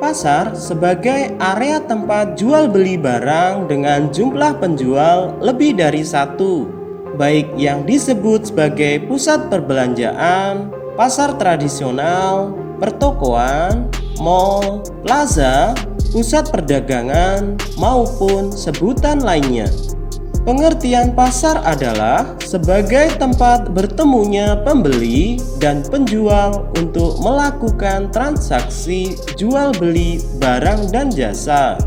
Pasar sebagai area tempat jual beli barang dengan jumlah penjual lebih dari satu, baik yang disebut sebagai pusat perbelanjaan, pasar tradisional, pertokoan, mall, plaza, pusat perdagangan, maupun sebutan lainnya. Pengertian pasar adalah sebagai tempat bertemunya pembeli dan penjual untuk melakukan transaksi jual beli barang dan jasa.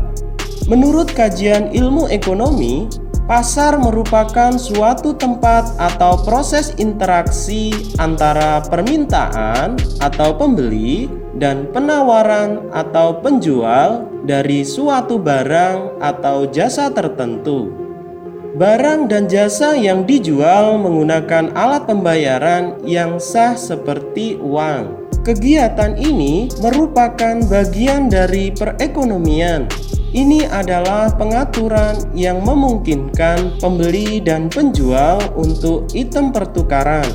Menurut kajian ilmu ekonomi, pasar merupakan suatu tempat atau proses interaksi antara permintaan atau pembeli dan penawaran atau penjual dari suatu barang atau jasa tertentu. Barang dan jasa yang dijual menggunakan alat pembayaran yang sah seperti uang. Kegiatan ini merupakan bagian dari perekonomian. Ini adalah pengaturan yang memungkinkan pembeli dan penjual untuk item pertukaran.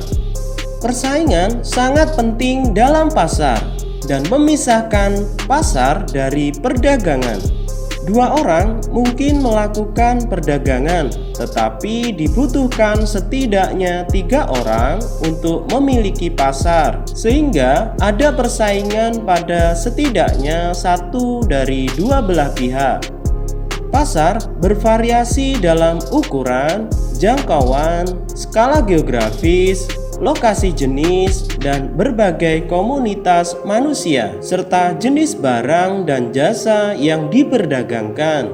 Persaingan sangat penting dalam pasar dan memisahkan pasar dari perdagangan. Dua orang mungkin melakukan perdagangan, tetapi dibutuhkan setidaknya 3 orang untuk memiliki pasar, sehingga ada persaingan pada setidaknya satu dari dua belah pihak. Pasar bervariasi dalam ukuran, jangkauan, skala geografis, lokasi jenis, dan berbagai komunitas manusia, serta jenis barang dan jasa yang diperdagangkan.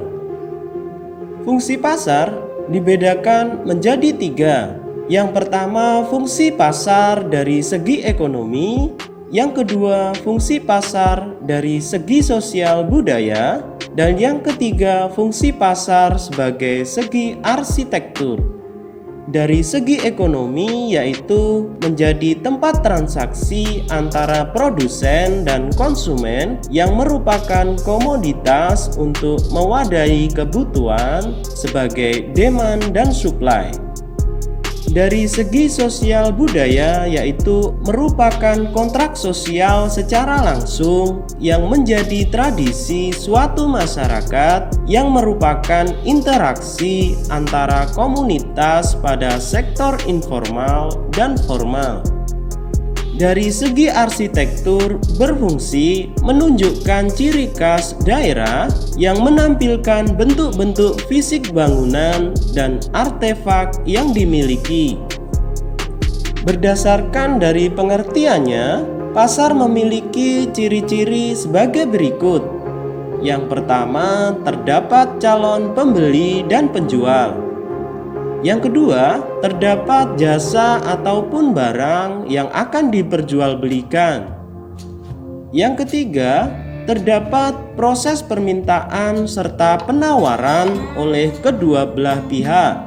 Fungsi pasar dibedakan menjadi 3. Yang pertama, fungsi pasar dari segi ekonomi. Yang kedua, fungsi pasar dari segi sosial budaya. Dan yang ketiga, fungsi pasar sebagai segi arsitektur. Dari segi ekonomi, yaitu menjadi tempat transaksi antara produsen dan konsumen yang merupakan komoditas untuk mewadahi kebutuhan sebagai demand dan supply. Dari segi sosial budaya, yaitu merupakan kontrak sosial secara langsung yang menjadi tradisi suatu masyarakat yang merupakan interaksi antara komunitas pada sektor informal dan formal. Dari segi arsitektur, berfungsi menunjukkan ciri khas daerah yang menampilkan bentuk-bentuk fisik bangunan dan artefak yang dimiliki. Berdasarkan dari pengertiannya, pasar memiliki ciri-ciri sebagai berikut. Yang pertama, terdapat calon pembeli dan penjual. Yang kedua, terdapat jasa ataupun barang yang akan diperjualbelikan. Yang ketiga, terdapat proses permintaan serta penawaran oleh kedua belah pihak.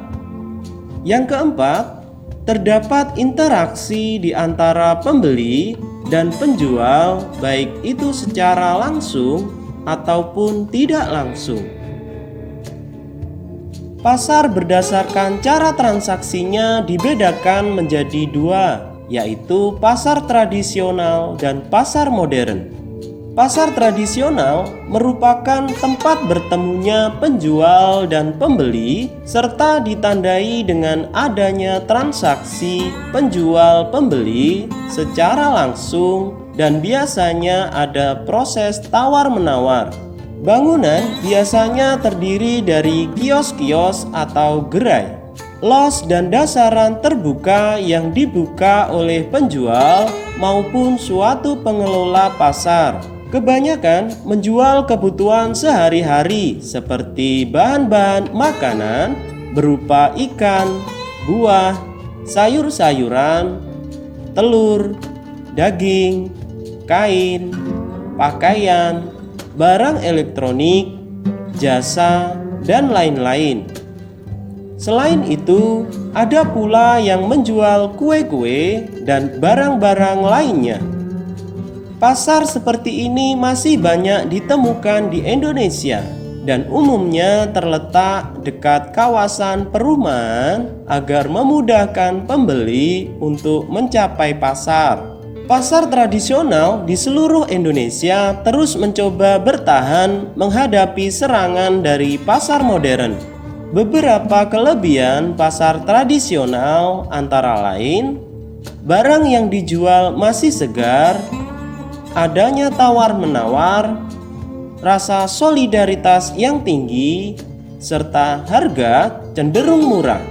Yang keempat, terdapat interaksi di antara pembeli dan penjual, baik itu secara langsung ataupun tidak langsung. Pasar berdasarkan cara transaksinya dibedakan menjadi 2, yaitu pasar tradisional dan pasar modern. Pasar tradisional merupakan tempat bertemunya penjual dan pembeli serta ditandai dengan adanya transaksi penjual-pembeli secara langsung dan biasanya ada proses tawar-menawar. Bangunan biasanya terdiri dari kios-kios atau gerai, los dan dasaran terbuka yang dibuka oleh penjual maupun suatu pengelola pasar. Kebanyakan menjual kebutuhan sehari-hari seperti bahan-bahan makanan berupa ikan, buah, sayur-sayuran, telur, daging, kain, pakaian, barang elektronik, jasa, dan lain-lain. Selain itu, ada pula yang menjual kue-kue dan barang-barang lainnya. Pasar seperti ini masih banyak ditemukan di Indonesia dan umumnya terletak dekat kawasan perumahan agar memudahkan pembeli untuk mencapai pasar. Pasar tradisional di seluruh Indonesia terus mencoba bertahan menghadapi serangan dari pasar modern. Beberapa kelebihan pasar tradisional antara lain, barang yang dijual masih segar, adanya tawar-menawar, rasa solidaritas yang tinggi, serta harga cenderung murah.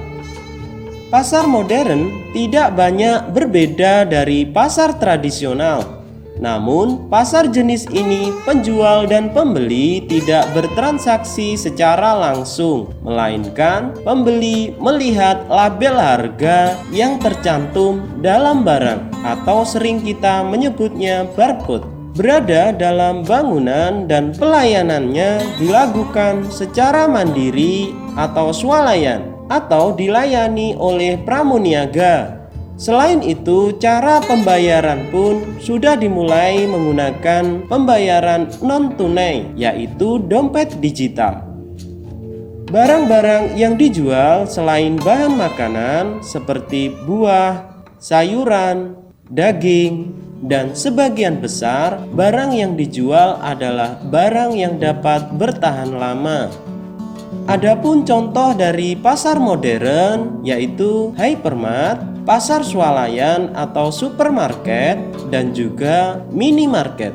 Pasar modern tidak banyak berbeda dari pasar tradisional. Namun, pasar jenis ini penjual dan pembeli tidak bertransaksi secara langsung, melainkan pembeli melihat label harga yang tercantum dalam barang atau sering kita menyebutnya barcode. Berada dalam bangunan dan pelayanannya dilakukan secara mandiri atau swalayan atau dilayani oleh pramuniaga. Selain itu, cara pembayaran pun sudah dimulai menggunakan pembayaran non-tunai, yaitu dompet digital. Barang-barang yang dijual selain bahan makanan seperti buah, sayuran, daging, dan sebagian besar barang yang dijual adalah barang yang dapat bertahan lama. Adapun contoh dari pasar modern yaitu hypermart, pasar swalayan atau supermarket, dan juga minimarket.